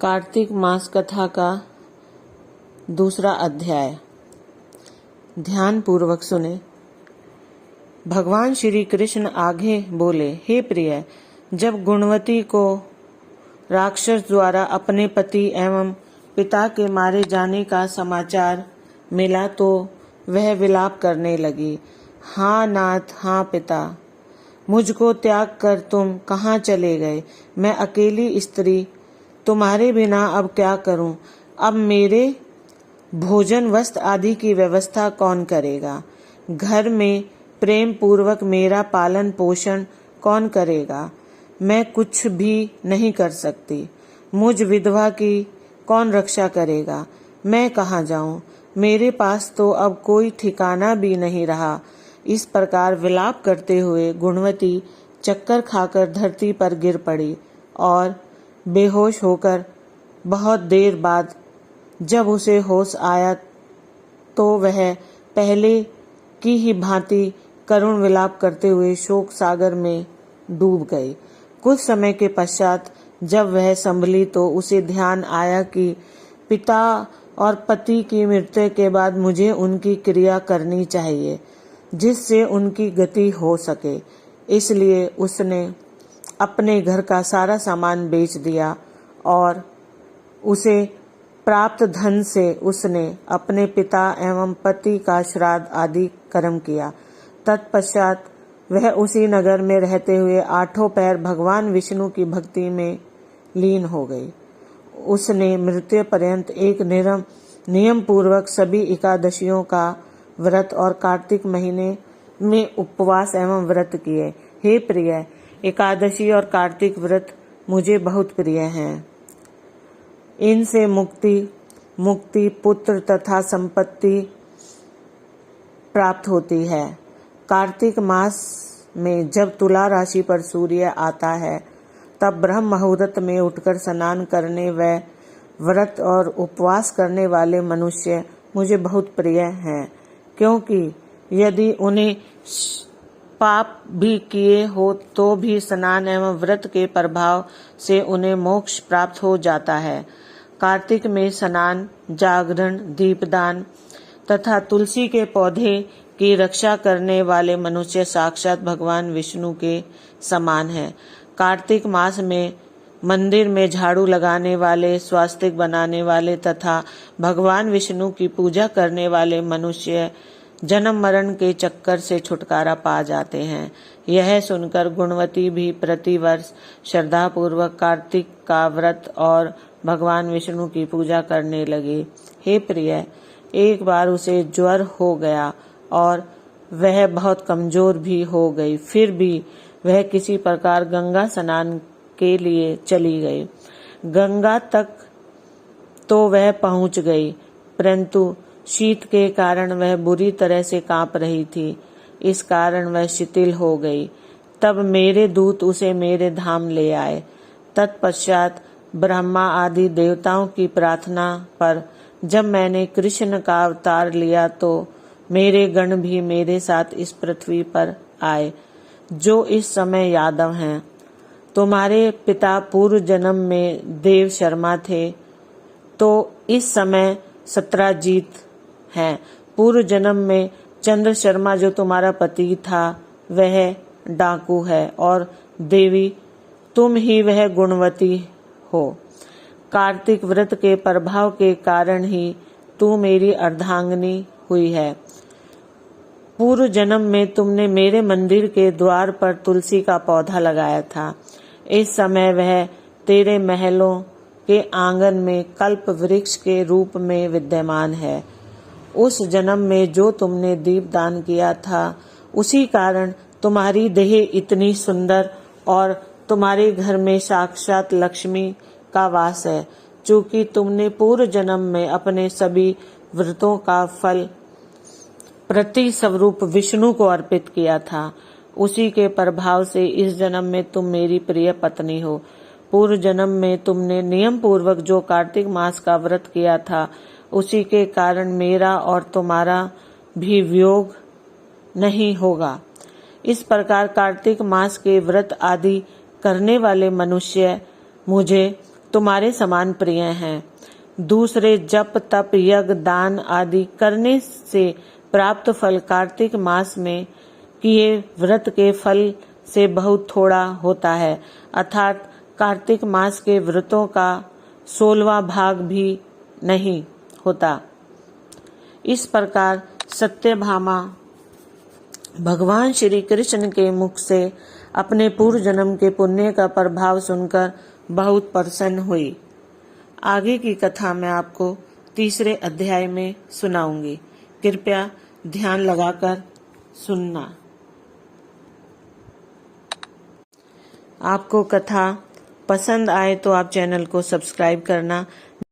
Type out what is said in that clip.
कार्तिक मास कथा का दूसरा अध्याय। ध्यान पूर्वक सुने। भगवान श्री कृष्ण आगे बोले, हे प्रिय, जब गुणवती को राक्षस द्वारा अपने पति एवं पिता के मारे जाने का समाचार मिला तो वह विलाप करने लगी। हाँ नाथ, हाँ पिता, मुझको त्याग कर तुम कहाँ चले गए? मैं अकेली स्त्री तुम्हारे बिना अब क्या करूं? अब मेरे भोजन वस्त्र आदि की व्यवस्था कौन करेगा? घर में प्रेम पूर्वक मेरा पालन पोषण कौन करेगा? मैं कुछ भी नहीं कर सकती। मुझ विधवा की कौन रक्षा करेगा? मैं कहाँ जाऊं? मेरे पास तो अब कोई ठिकाना भी नहीं रहा। इस प्रकार विलाप करते हुए गुणवती चक्कर खाकर धरती पर गिर पड़ी और बेहोश होकर बहुत देर बाद जब उसे होश आया तो वह पहले की ही भांति करुण विलाप करते हुए शोक सागर में डूब गई। कुछ समय के पश्चात जब वह संभली तो उसे ध्यान आया कि पिता और पति की मृत्यु के बाद मुझे उनकी क्रिया करनी चाहिए जिससे उनकी गति हो सके। इसलिए उसने अपने घर का सारा सामान बेच दिया और उसे प्राप्त धन से उसने अपने पिता एवं पति का श्राद्ध आदि कर्म किया। तत्पश्चात वह उसी नगर में रहते हुए 8 पैर भगवान विष्णु की भक्ति में लीन हो गई। उसने मृत्यु पर्यंत एक नियम पूर्वक सभी एकादशियों का व्रत और कार्तिक महीने में उपवास एवं व्रत किए। हे प्रिय, एकादशी और कार्तिक व्रत मुझे बहुत प्रिय हैं। इनसे मुक्ति, पुत्र तथा संपत्ति प्राप्त होती है। कार्तिक मास में जब तुला राशि पर सूर्य आता है तब ब्रह्म मुहूर्त में उठकर स्नान करने व व्रत और उपवास करने वाले मनुष्य मुझे बहुत प्रिय हैं, क्योंकि यदि उन्हें पाप भी किए हो तो भी स्नान एवं व्रत के प्रभाव से उन्हें मोक्ष प्राप्त हो जाता है। कार्तिक में स्नान, जागरण, दीपदान तथा तुलसी के पौधे की रक्षा करने वाले मनुष्य साक्षात भगवान विष्णु के समान हैं। कार्तिक मास में मंदिर में झाड़ू लगाने वाले, स्वास्तिक बनाने वाले तथा भगवान विष्णु की पूजा करने वाले मनुष्य जन्म मरण के चक्कर से छुटकारा पा जाते हैं। यह सुनकर गुणवती भी प्रतिवर्ष श्रद्धा पूर्वक कार्तिक का व्रत और भगवान विष्णु की पूजा करने लगी। हे प्रिय, एक बार उसे ज्वर हो गया और वह बहुत कमजोर भी हो गई। फिर भी वह किसी प्रकार गंगा स्नान के लिए चली गई। गंगा तक तो वह पहुंच गई, परंतु शीत के कारण वह बुरी तरह से कांप रही थी। इस कारण वह शिथिल हो गई। तब मेरे दूत उसे मेरे धाम ले आए। तत्पश्चात ब्रह्मा आदि देवताओं की प्रार्थना पर जब मैंने कृष्ण का अवतार लिया तो मेरे गण भी मेरे साथ इस पृथ्वी पर आए, जो इस समय यादव हैं। तुम्हारे पिता पूर्व जन्म में देव शर्मा थे तो इस समय सत्राजीत हैं। पूर्व जन्म में चंद्र शर्मा जो तुम्हारा पति था वह डाकू है और देवी तुम ही वह गुणवती हो। कार्तिक व्रत के प्रभाव के कारण ही तू मेरी अर्धांगिनी हुई है। पूर्व जन्म में तुमने मेरे मंदिर के द्वार पर तुलसी का पौधा लगाया था। इस समय वह तेरे महलों के आंगन में कल्प वृक्ष के रूप में विद्यमान है। उस जन्म में जो तुमने दीपदान किया था उसी कारण तुम्हारी देह इतनी सुंदर और तुम्हारे घर में साक्षात लक्ष्मी का वास है। चूंकि तुमने पूर्व जन्म में अपने सभी व्रतों का फल प्रति स्वरूप विष्णु को अर्पित किया था, उसी के प्रभाव से इस जन्म में तुम मेरी प्रिय पत्नी हो। पूर्व जन्म में तुमने नियम पूर्वक जो कार्तिक मास का व्रत किया था उसी के कारण मेरा और तुम्हारा भी वियोग नहीं होगा। इस प्रकार कार्तिक मास के व्रत आदि करने वाले मनुष्य मुझे तुम्हारे समान प्रिय हैं। दूसरे जप तप यज्ञ दान आदि करने से प्राप्त फल कार्तिक मास में किए व्रत के फल से बहुत थोड़ा होता है, अर्थात कार्तिक मास के व्रतों का 16वां भाग भी नहीं होता। इस प्रकार सत्यभामा भगवान श्री कृष्ण के मुख से अपने पूर्व जन्म के पुण्य का प्रभाव सुनकर बहुत प्रसन्न हुई। आगे की कथा मैं आपको तीसरे अध्याय में सुनाऊंगी। कृपया ध्यान लगाकर सुनना। आपको कथा पसंद आए तो आप चैनल को सब्सक्राइब करना,